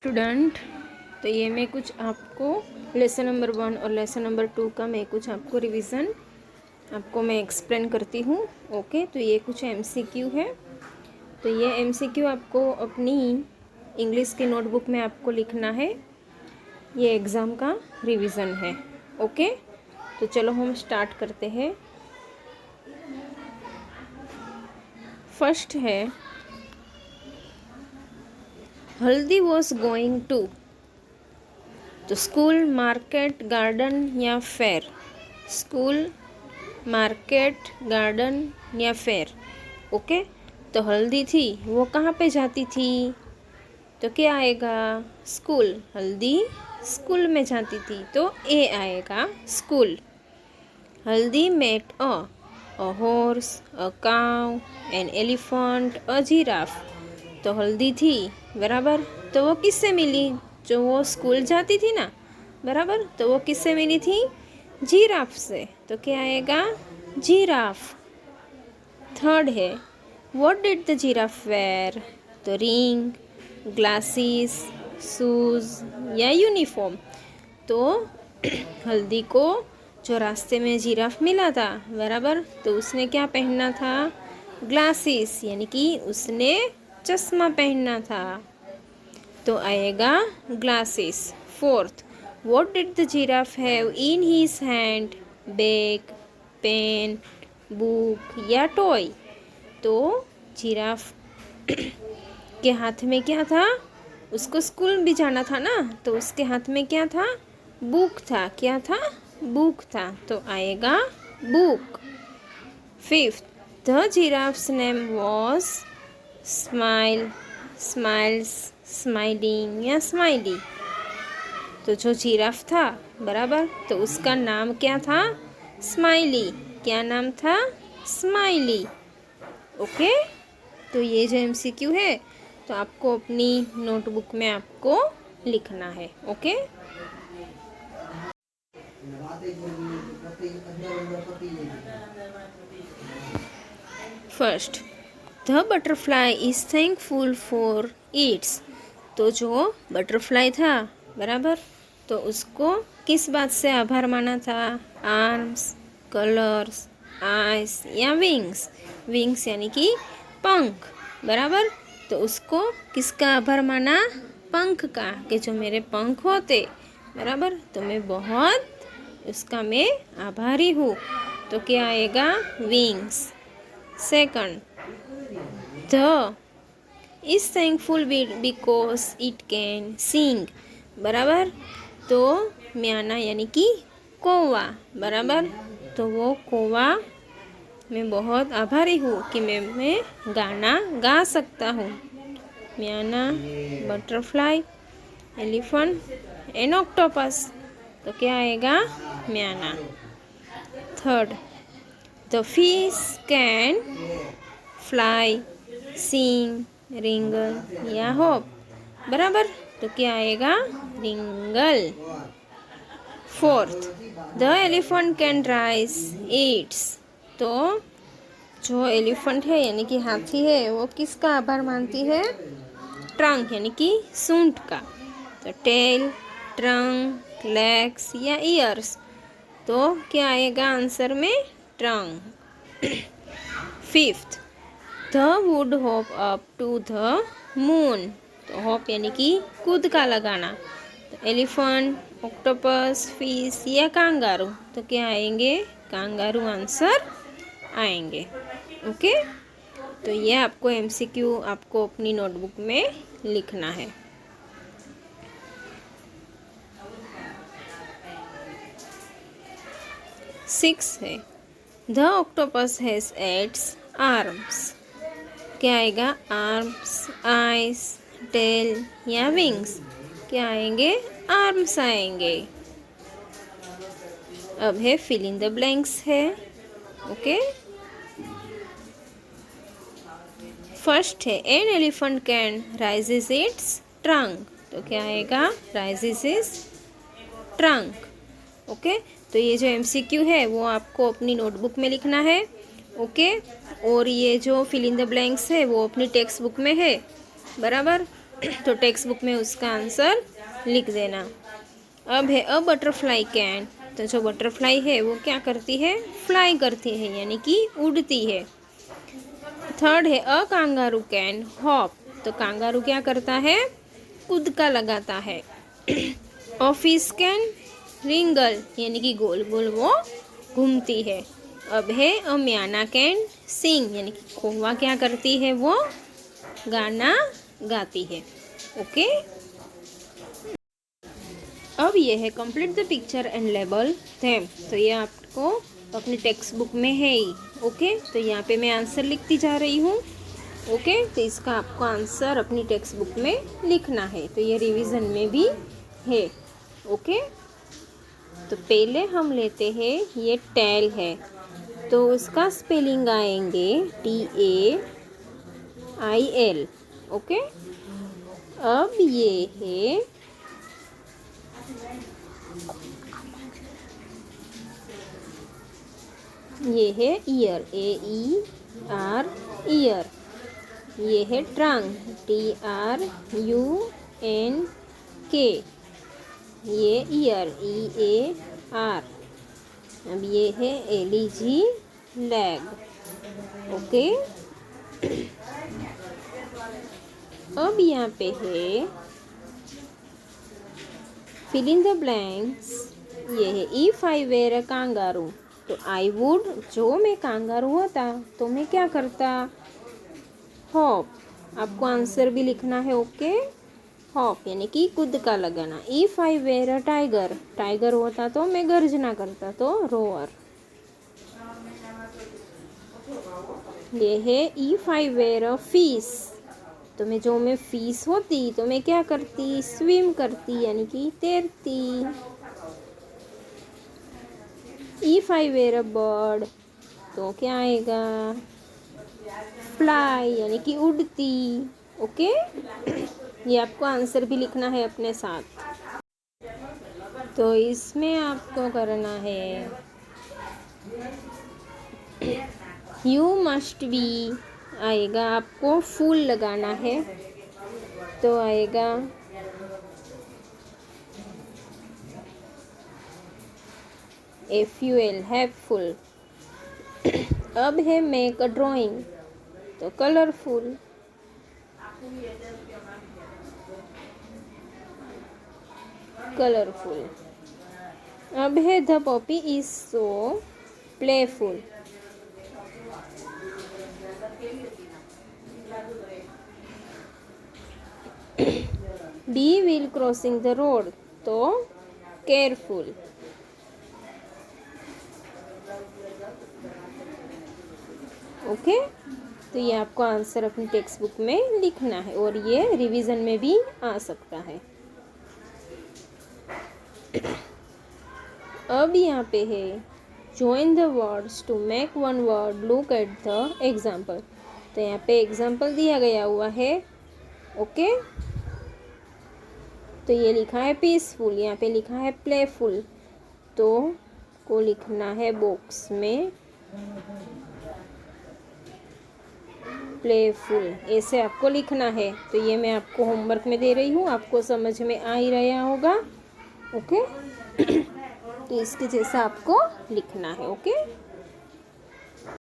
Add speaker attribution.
Speaker 1: Student, तो ये मैं कुछ आपको लेसन नंबर 1 और लेसन नंबर 2 का मैं कुछ आपको रिवीजन आपको मैं एक्सप्लेन करती हूँ। ओके, तो ये कुछ एमसीक्यू है। तो ये एमसीक्यू आपको अपनी इंग्लिश की नोटबुक में आपको लिखना है। ये एग्ज़ाम का रिवीजन है। ओके, तो चलो हम स्टार्ट करते हैं। फर्स्ट है, हल्दी वॉज गोइंग टू, तो स्कूल, मार्केट, गार्डन या फेयर। स्कूल, मार्केट, गार्डन या फेयर। ओके, तो हल्दी थी वो कहाँ पे जाती थी, तो क्या आएगा? स्कूल। हल्दी स्कूल में जाती थी तो ए आएगा, school. Haldi met a horse, a cow, an elephant, a giraffe. तो हल्दी थी, बराबर, तो वो किससे मिली? जो वो स्कूल जाती थी ना, बराबर, तो वो किससे मिली थी? जिराफ से। तो क्या आएगा? जिराफ। थर्ड है, what did the giraffe wear, तो रिंग, ग्लासेस, शूज या यूनिफॉर्म। तो हल्दी को जो रास्ते में जिराफ मिला था, बराबर, तो उसने क्या पहनना था? ग्लासेस, यानी कि उसने चश्मा पहनना था, तो आएगा glasses. Fourth, what did the giraffe have in his hand, bag, pen, book या टॉय। तो जिराफ के हाथ में क्या था? उसको स्कूल भी जाना था ना, तो उसके हाथ में क्या था? बुक था। क्या था? बुक था, तो आएगा book. Fifth, the giraffes name was smile, smiles, smiling या स्माइली। तो जो जिराफ था, बराबर, तो उसका नाम क्या था? स्माइली। क्या नाम था? स्माइली। ओके, तो ये जो एमसीक्यू है, तो आपको अपनी नोटबुक में आपको लिखना है। Okay, first, the butterfly is thankful for its. तो जो बटरफ्लाई था, बराबर, तो उसको किस बात से आभार माना था? आर्म्स, कलर्स, आइस या विंग्स। विंग्स यानी कि पंख, बराबर, तो उसको किसका आभार माना? पंख का, कि जो मेरे पंख होते, बराबर, तो मैं बहुत उसका मैं आभारी हूँ। तो क्या आएगा? Wings. Second, the is thankful because it can sing, बराबर, तो म्याना यानी कि कौवा, बराबर, तो वो कौवा मैं बहुत आभारी हूँ कि मैं गाना गा सकता हूँ। Myna, butterfly, elephant and octopus. तो क्या आएगा? Myna. Third, the fish can fly, sing, wriggle या हॉप, बराबर, तो क्या आएगा? Wriggle. Fourth, the elephant can raise its. तो जो एलिफेंट है यानी कि हाथी है, वो किसका आभार मानती है? ट्रंक यानी कि सूंड का। तो टेल, ट्रंक, लेग्स या ईयर्स। तो क्या आएगा आंसर में? Trunk. Fifth, the would hop up to the moon. तो हॉप यानी कि कूद का लगाना। तो एलिफेंट, ऑक्टोपस, फिश या कांगारू। तो क्या आएंगे? कांगारू आंसर आएंगे। ओके, तो ये आपको एमसीक्यू आपको अपनी नोटबुक में लिखना है। सिक्स है, द ऑक्टोपस हैज 8 आर्म्स। क्या आएगा? आर्म्स, आइस, टेल या विंग्स। क्या आएंगे? आर्म्स आएंगे। अब है फिल इन द ब्लैंक्स है। ओके, फर्स्ट है, an elephant can rises it's trunk. तो क्या आएगा? Rises is trunk. ओके, तो ये जो एमसीक्यू है वो आपको अपनी नोटबुक में लिखना है। ओके, और ये जो फिल इन द ब्लैंक्स है वो अपनी टेक्स्ट बुक में है, बराबर। तो टेक्स्ट बुक में उसका आंसर लिख देना। अब है अ बटरफ्लाई कैन। तो जो बटरफ्लाई है वो क्या करती है, फ्लाई करती है यानी कि उड़ती है। थर्ड है अ कांगारू कैन हॉप। तो कांगारू क्या करता है, कूदका लगाता है। अ फिश कैन रिंगल यानी कि गोल गोल वो घूमती है। अब है अ म्याना कैन सिंग यानी कि कौवा क्या करती है, वो गाना गाती है। ओके, अब ये है complete the picture and label them. तो ये आपको अपनी टेक्स्ट बुक में है ही। ओके, तो यहाँ पे मैं आंसर लिखती जा रही हूँ। ओके, तो इसका आपको आंसर अपनी टेक्स्ट बुक में लिखना है। तो ये रिवीजन में भी है। ओके, तो पहले हम लेते हैं, ये टेल है तो उसका स्पेलिंग आएंगे TAIL। ओके, अब ये है ईयर AER ईयर। ये है ट्रंक TRUNK। ये ईयर EAR। अब ये है LEG लैग। ओके, अब यहाँ पे है फिल इन द ब्लैंक्स। ये है if I were a kangaroo. तो आई वुड, जो मैं कांगारू होता तो मैं क्या करता, हॉप। आपको आंसर भी लिखना है। ओके, हॉप यानी कि कूदका लगाना। If I were a tiger, tiger होता तो मैं गर्जना करता तो रोअर। ये है if I were a fish. तो मैं फिश होती तो मैं क्या करती, स्विम करती यानी कि तैरती। If I were a bird, तो क्या आएगा, फ्लाई यानी कि उड़ती। ओके, ये आपको आंसर भी लिखना है अपने साथ। तो इसमें आपको करना है यू मस्ट बी, आएगा आपको फूल लगाना है तो आएगा FUL हैपफुल। अब है मेक अ ड्राइंग तो कलरफुल। कलरफुल। अब है the poppy is so playful. Be will crossing the road तो केयरफुल। ओके, तो ये आपको आंसर अपनी टेक्स्ट बुक में लिखना है और ये रिवीजन में भी आ सकता है। अब यहाँ पे है join the words to make one word, look at the example। तो यहाँ पे एग्जाम्पल दिया गया हुआ है। ओके, तो ये लिखा है पीसफुल, यहाँ पे लिखा है प्लेफुल। तो को लिखना है बॉक्स में प्लेफुल, ऐसे आपको लिखना है। तो ये मैं आपको होमवर्क में दे रही हूँ, आपको समझ में आ ही रहा होगा। ओके, तो इसके जैसा आपको लिखना है। ओके।